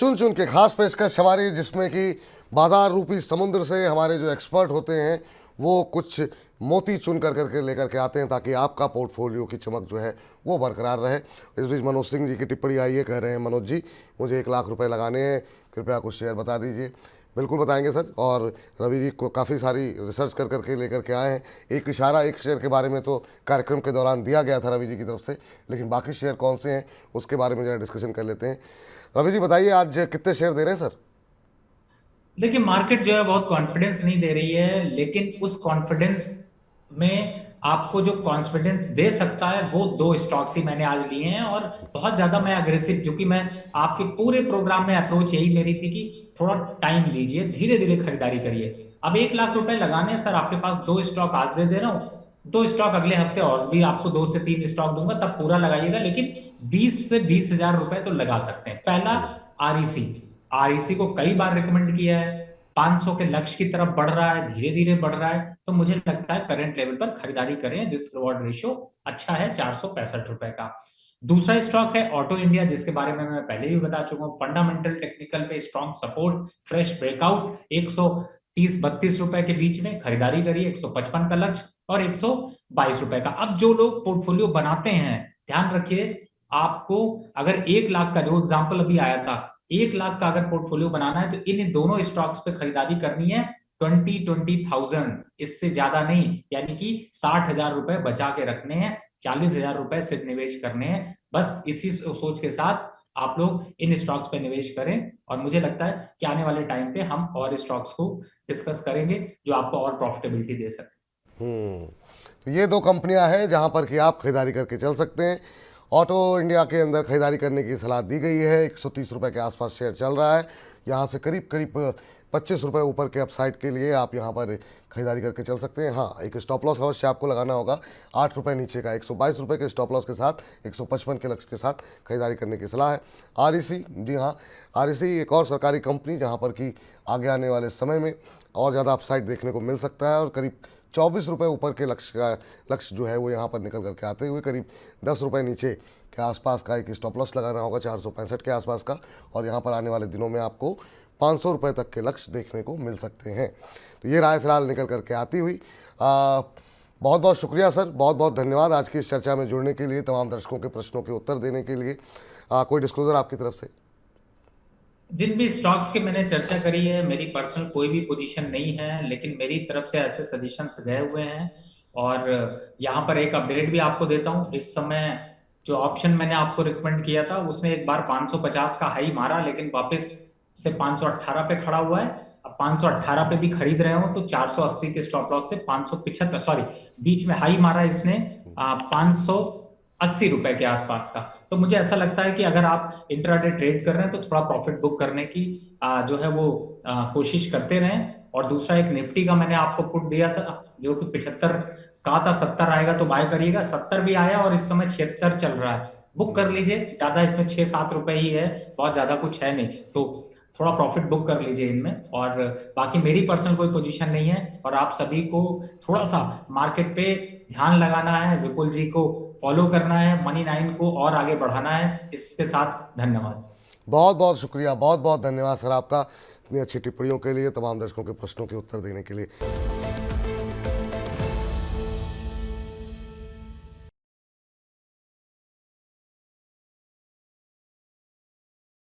चुन चुन के खास पेशकश हमारी, जिसमें कि बाजार रूपी समुद्र से हमारे जो एक्सपर्ट होते हैं वो कुछ मोती चुन कर करके लेकर के आते हैं ताकि आपका पोर्टफोलियो की चमक जो है वो बरकरार रहे। इस बीच मनोज सिंह जी की टिप्पणी आई है, कह रहे हैं मनोज जी मुझे 1 लाख रुपए लगाने हैं, कृपया कुछ शेयर बता दीजिए। बिल्कुल बताएंगे सर। और रवि जी को काफ़ी सारी रिसर्च कर करके लेकर के आए हैं। एक इशारा एक शेयर के बारे में तो कार्यक्रम के दौरान दिया गया था रवि जी की तरफ से, लेकिन बाकी शेयर कौन से हैं उसके बारे में ज़रा डिस्कशन कर लेते हैं। रवि जी बताइए आज कितने शेयर दे रहे हैं सर? देखिए, मार्केट जो है बहुत कॉन्फिडेंस नहीं दे रही है, लेकिन उस कॉन्फिडेंस में आपको जो कॉन्फिडेंस दे सकता है वो दो स्टॉक्स ही मैंने आज लिए हैं। और बहुत ज्यादा मैं अग्रेसिव, जो कि मैं आपके पूरे प्रोग्राम में अप्रोच यही मेरी थी कि थोड़ा टाइम लीजिए, धीरे धीरे खरीदारी करिए। अब 1 लाख रुपए लगाने हैं सर, आपके पास दो स्टॉक आज दे रहा हूँ, दो स्टॉक अगले हफ्ते और भी आपको 2 से 3 स्टॉक दूंगा, तब पूरा लगाइएगा। लेकिन 20 से 20 हजार रुपए तो लगा सकते हैं। पहला, आरईसी। आरईसी को कई बार रिकमेंड किया है, 500 के लक्ष्य की तरफ बढ़ रहा है, धीरे धीरे बढ़ रहा है, तो मुझे लगता है करंट लेवल पर खरीदारी करें। रिस्क रिवॉर्ड रेशियो अच्छा है, 465 रुपए का। दूसरा स्टॉक है ऑटो इंडिया, जिसके बारे में मैं पहले भी बता चुका हूँ। फंडामेंटल टेक्निकल पे स्ट्रॉन्ग सपोर्ट, फ्रेश ब्रेकआउट, 130-32 रुपए के बीच में खरीदारी करिए। 155 का लक्ष्य और 122 रुपए का। अब जो लोग पोर्टफोलियो बनाते हैं, ध्यान रखिए, आपको अगर 1 लाख का जो एग्जाम्पल अभी आया था, 1 लाख का अगर पोर्टफोलियो बनाना है तो इन दोनों स्टॉक्स पे खरीदारी करनी है। 20,000, इससे ज्यादा नहीं। यानी कि 60 हजार रुपए बचा के रखने हैं, 40 हजार रुपए सिर्फ निवेश करने हैं। बस इसी सोच के साथ आप लोग इन स्टॉक्स पे निवेश करें, और मुझे लगता है कि आने वाले टाइम पे हम और स्टॉक्स को डिस्कस करेंगे जो आपको और प्रॉफिटेबिलिटी दे सके। तो ये दो कंपनियां हैं जहां पर कि आप खरीदारी करके चल सकते हैं। ऑटो इंडिया के अंदर खरीदारी करने की सलाह दी गई है। 130 रुपये के आसपास शेयर चल रहा है। यहाँ से करीब करीब 25 रुपये ऊपर के अपसाइड के लिए आप यहाँ पर खरीदारी करके चल सकते हैं। हाँ, एक स्टॉप लॉस अवश्य आपको लगाना होगा। 8 रुपये नीचे का 122 रुपये के स्टॉप लॉस के साथ 155 के लक्ष्य के साथ खरीदारी करने की सलाह है। आरईसी, जी हाँ, आरईसी एक और सरकारी कंपनी जहाँ पर कि आगे आने वाले समय में और ज़्यादा अपसाइड देखने को मिल सकता है। और करीब 24 रुपये ऊपर के लक्ष्य जो है वो यहाँ पर निकल करके आते हुए करीब 10 रुपये नीचे के आसपास का एक स्टॉप लॉस लगाना होगा, 465 के आसपास का। और यहाँ पर आने वाले दिनों में आपको 500 रुपये तक के लक्ष्य देखने को मिल सकते हैं। तो ये राय फिलहाल निकल करके आती हुई। बहुत बहुत शुक्रिया सर, बहुत बहुत धन्यवाद आज की इस चर्चा में जुड़ने के लिए, तमाम दर्शकों के प्रश्नों के उत्तर देने के लिए। कोई डिस्क्लोजर आपकी तरफ से? जिन भी स्टॉक्स की मैंने चर्चा करी है, मेरी पर्सनल कोई भी पोजीशन नहीं है, लेकिन मेरी तरफ से ऐसे सजेशंस गए हुए हैं। और यहाँ पर एक अपडेट भी आपको देता हूँ। इस समय जो ऑप्शन मैंने आपको रिकमेंड किया था, उसने एक बार 550 का हाई मारा, लेकिन वापस से 518 पे खड़ा हुआ है। अब 518 पे भी खरीद रहे हो तो 480 के स्टॉप लॉस से 575, सॉरी, बीच में हाई मारा इसने 580 रुपए के आसपास का। तो मुझे ऐसा लगता है कि अगर आप इंट्राडे ट्रेड कर रहे हैं तो थोड़ा प्रॉफिट बुक करने की जो है वो कोशिश करते रहें। और दूसरा, एक निफ्टी का मैंने आपको पुट दिया था, जो कि 75 कहा था, 70 आएगा तो बाय करिएगा। 70 भी आया और इस समय 76 चल रहा है, बुक कर लीजिए। ज्यादा इसमें 6-7 रुपए ही है, बहुत ज्यादा कुछ है नहीं, तो थोड़ा प्रॉफिट बुक कर लीजिए इनमें। और बाकी मेरी पर्सनल कोई पोजीशन नहीं है, और आप सभी को थोड़ा सा मार्केट पे ध्यान लगाना है, विपुल जी को फॉलो करना है, मनी नाइन को और आगे बढ़ाना है। इसके साथ धन्यवाद। बहुत बहुत शुक्रिया, बहुत बहुत धन्यवाद सर आपका इतनी अच्छी टिप्पणियों के लिए, तमाम दर्शकों के प्रश्नों के उत्तर देने के लिए।